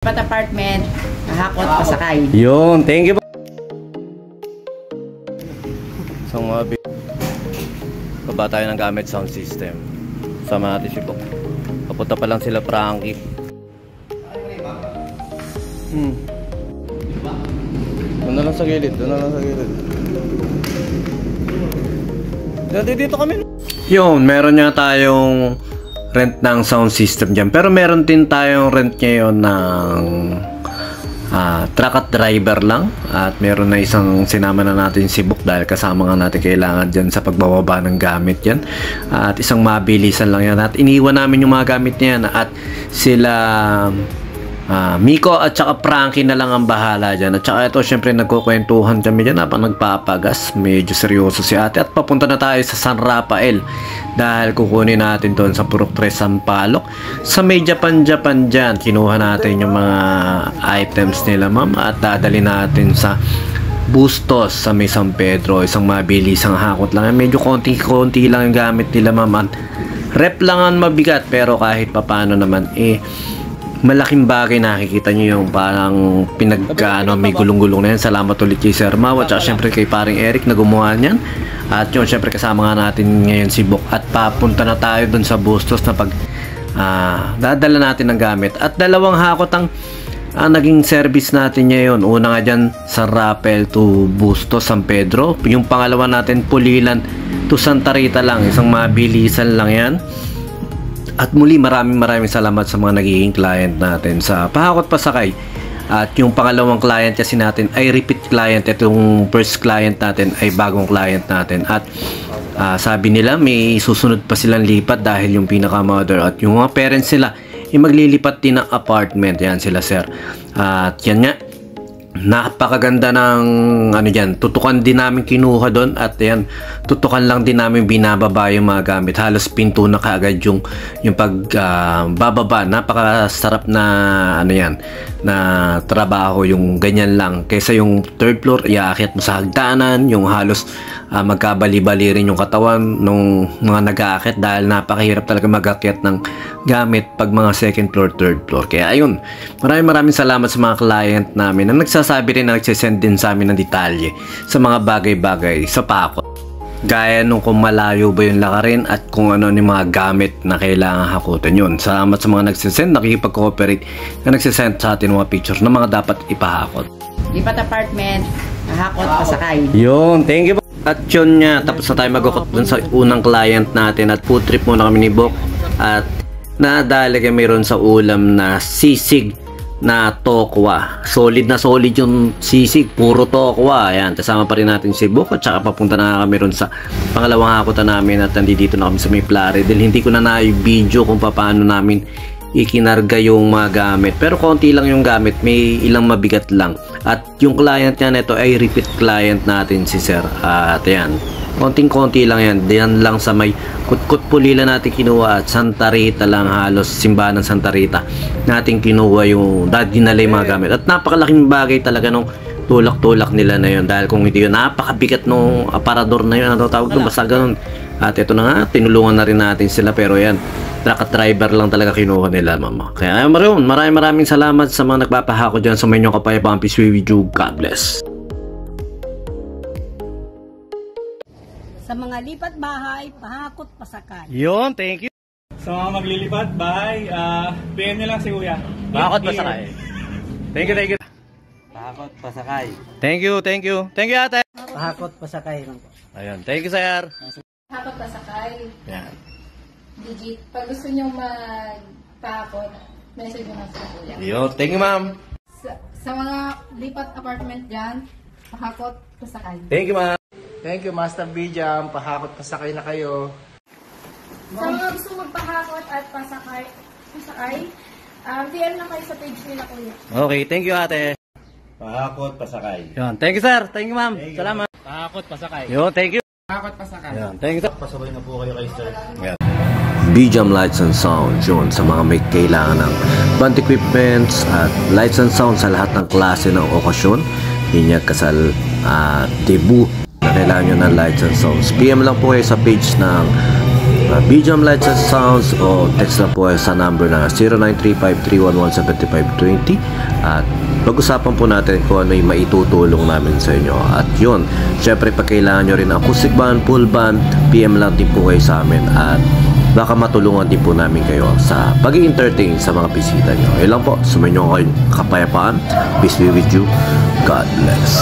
Pat apartment, kahakot, pasakay. Yun, thank you po. So mga baba tayo ng gamit sound system. Sama natin si Bok. Papunta pa lang sila Frankie. Doon na lang sa gilid, doon na lang sa gilid. Dito kami. Yun, meron nga tayong rent ng sound system dyan. Pero meron din tayong rent ngayon ng truck at driver lang. At meron na isang sinama na natin si Bok dahil kasama nga natin kailangan dyan sa pagbababa ng gamit yan. At isang mabilisan lang yan. At iniwan namin yung mga gamit niyan. At sila Miko at saka Frankie na lang ang bahala dyan. At saka ito syempre nagkukwentuhan kami dyan habang nagpapagas. Medyo seryoso si ate. At papunta na tayo sa San Rafael dahil kukunin natin doon sa Purok 3 Sampaloc. Sa may Japan dyan, kinuha natin yung mga items nila ma'am. At dadali natin sa Bustos sa may San Pedro. Isang mabilisang hakot lang. Medyo konti-konti lang yung gamit nila ma'am. At rep lang ang mabigat pero kahit papano naman malaking bagay. Nakikita nyo yung parang may gulong-gulong na yan. Salamat ulit kay Sir Mau at saka syempre kay paring Eric na gumawa niyan. At yun syempre kasama nga natin ngayon si Bok. At papunta na tayo dun sa Bustos na dadala natin ng gamit. At dalawang hakot ang naging service natin ngayon. Una nga dyan San Rafael to Bustos, San Pedro. Yung pangalawa natin Pulilan to Santa Rita lang. Isang mabilisan lang yan. At muli maraming salamat sa mga nagiging client natin sa Pahakot Pasakay. At yung pangalawang client kasi natin ay repeat client. Itong first client natin ay bagong client natin. At sabi nila may susunod pa silang lipat dahil yung pinaka-mother at yung mga parents nila ay maglilipat din ng apartment. Yan sila sir. At yan nga. Napakaganda ng dyan, tutukan din namin kinuha doon at yan, tutukan lang din namin binababa yung mga gamit. Halos pinto na kaagad yung bababa. Napakasarap na na trabaho yung ganyan lang kaysa yung third floor iaakit mo sa hagdanan, yung halos magkabali-bali rin yung katawan nung mga nag-aakit dahil napakahirap talaga mag-akyat ng gamit pag mga second floor, third floor. Kaya ayun, maraming salamat sa mga client namin na nagsasabi rin na nagsisend din sa amin ng detalye sa mga bagay-bagay sa Pahakot. Gaya nung kung malayo ba yung lakarin at kung ano yung mga gamit na kailangan hakutin yun. Salamat sa mga nagsisend, nakikipag-cooperate na nagsisend sa atin mga picture na mga dapat ipahakot. Lipat apartment, kahakot, pasakay. Yun, thank you po. At yun nga, tapos na tayo mag-ukot dun sa unang client natin at food trip muna kami ni Bok. At nadali kami ron sa ulam na sisig na tokwa. Solid na solid yung sisig, puro tokwa. Ayan, kasama pa rin natin si Bok at saka papunta na kami ron sa pangalawang hakutan namin at nandito na kami sa may Plaridel. Hindi ko na na-video kung paano namin ikinarga yung mga gamit. Pero konti lang yung gamit, may ilang mabigat lang. At yung client niya nito ay repeat client natin si Sir. At ayan, konting-konti lang yan. Diyan lang sa may Kutkut Pulilan natin kinuha at Santa Rita lang, halos simbahan ng Santa Rita natin kinuha yung dinala yung mga gamit. At napakalaking bagay talaga nung tulak-tulak nila na yun dahil kung hindi yun, napakabigat nung aparador na yun. Ano tawag doon? Basta ganun. At ito na nga, tinulungan na rin natin sila pero yan, truck at driver lang talaga kinuha nila mama. Kaya maraming salamat sa mga nagpapahako dyan sa inyong kapayapaan. Peace with you. God bless. Sa mga lipat bahay, pahakot pasakay. Yun, thank you. Sa mga maglilipat bahay, PM nyo lang si Kuya. Pahakot pasakay. Thank you. Pahakot pasakay. Thank you ate. Pahakot pasakay. Ayun, thank you sir. Pahakot pasakay. Yan. Digit. Pag gusto nyo magpahakot, message nyo lang sa Kuya. Yun, thank you ma'am. Sa mga lipat apartment dyan, pahakot pasakay. Thank you ma'am. Thank you Master B-Jam. Pahakot pasakay na kayo. Sa mga gusto magpahakot at pasakay, DM lang kayo sa page nila Kuya. Okay, thank you ate. Pahakot pasakay. Yun, thank you sir. Thank you ma'am. Salamat. Pahakot pasakay. Yun, thank you. Pahakot pasakay. Yun, thank you sir. Pasabay na po kayo kay Sir. Yan. B-Jam Lights and Sound yun sa mga may kailangan ng band equipments at lights and sound sa lahat ng klase ng okasyon, binyag, kasal at debut na kailangan nyo ng lights and sounds. PM lang po kayo sa page ng BGM Lights and Sounds o text lang po kayo sa number na 0935-311-7520 at pag-usapan po natin kung ano yung maitutulong namin sa inyo. At yun, syempre pag kailangan nyo rin acoustic band, full band, PM lang din po kayo sa amin at baka matulungan din po namin kayo sa pag-i-entertain sa mga bisita nyo. Yun lang po, sumayin nyo kayong kapayapaan. Peace be with you. God bless.